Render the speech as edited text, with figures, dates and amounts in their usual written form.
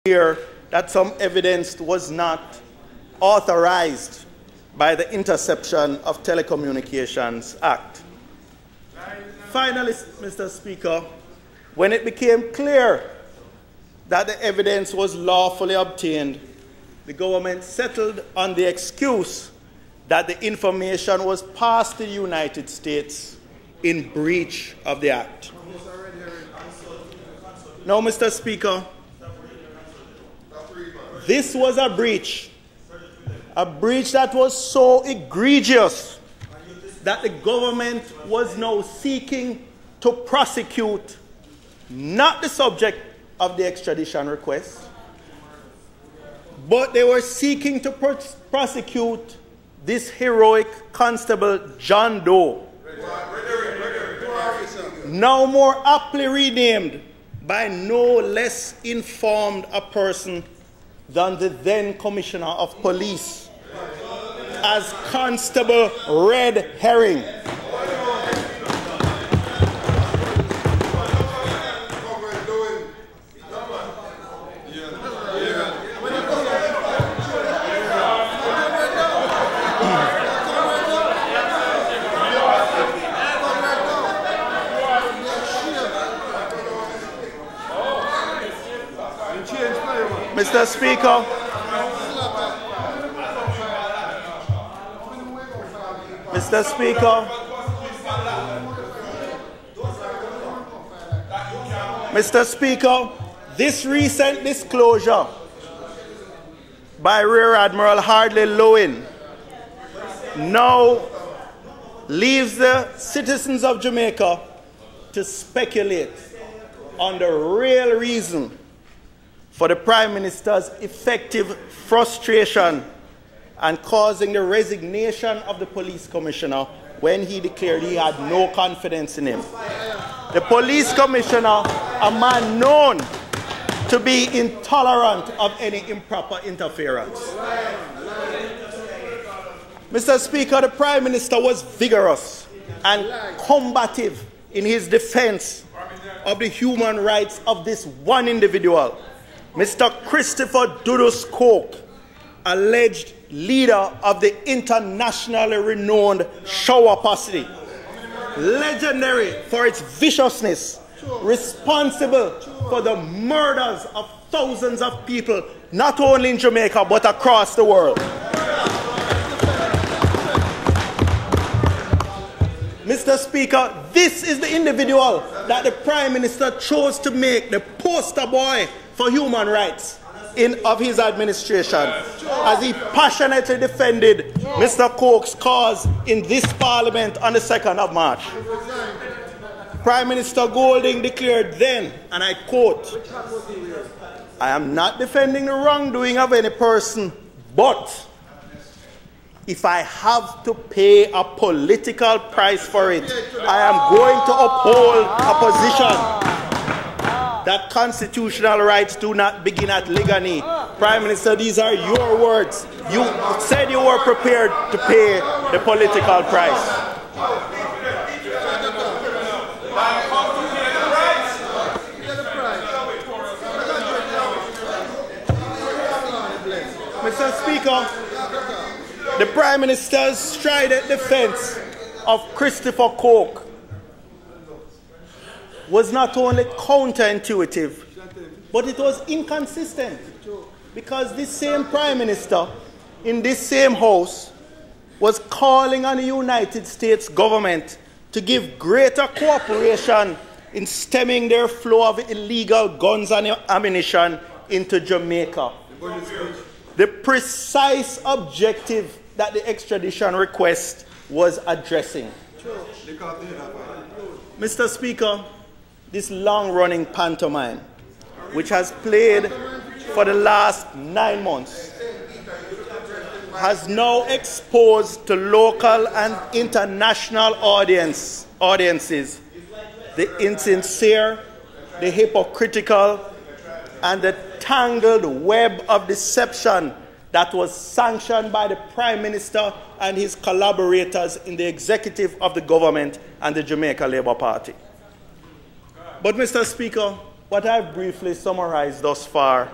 Here that some evidence was not authorized by the Interception of Telecommunications Act. Finally, Mr. Speaker, when it became clear that the evidence was lawfully obtained, the government settled on the excuse that the information was passed to the United States in breach of the Act. Now, Mr. Speaker, this was a breach that was so egregious that the government was now seeking to prosecute not the subject of the extradition request, but they were seeking to prosecute this heroic Constable John Doe, now more aptly renamed by no less informed a person than the then Commissioner of Police, as Constable Red Herring. Mr. Speaker, Mr. Speaker, Mr. Speaker, this recent disclosure by Rear Admiral Hardley Lowen now leaves the citizens of Jamaica to speculate on the real reason for the Prime Minister's effective frustration and causing the resignation of the Police Commissioner when he declared he had no confidence in him. The Police Commissioner, a man known to be intolerant of any improper interference. Mr. Speaker, the Prime Minister was vigorous and combative in his defense of the human rights of this one individual, Mr. Christopher Dudus Coke, alleged leader of the internationally renowned Shower Posse, legendary for its viciousness, responsible for the murders of thousands of people, not only in Jamaica, but across the world. Mr. Speaker, this is the individual that the Prime Minister chose to make the poster boy for human rights of his administration, as he passionately defended Mr. Coke's cause in this Parliament on the 2nd of March. Prime Minister Golding declared then, and I quote, "I am not defending the wrongdoing of any person, but if I have to pay a political price for it, I am going to uphold a position that constitutional rights do not begin at Ligani." Prime Minister, these are your words. You said you were prepared to pay the political price. Mr. Speaker, the Prime Minister's strident defense of Christopher Coke was not only counterintuitive, but it was inconsistent, because this same Prime Minister in this same House was calling on the United States government to give greater cooperation in stemming their flow of illegal guns and ammunition into Jamaica, the precise objective that the extradition request was addressing. Mr. Speaker, this long-running pantomime, which has played for the last 9 months, has now exposed to local and international audiences the insincere, the hypocritical, and the tangled web of deception that was sanctioned by the Prime Minister and his collaborators in the executive of the government and the Jamaica Labour Party. But, Mr. Speaker, what I've briefly summarized thus far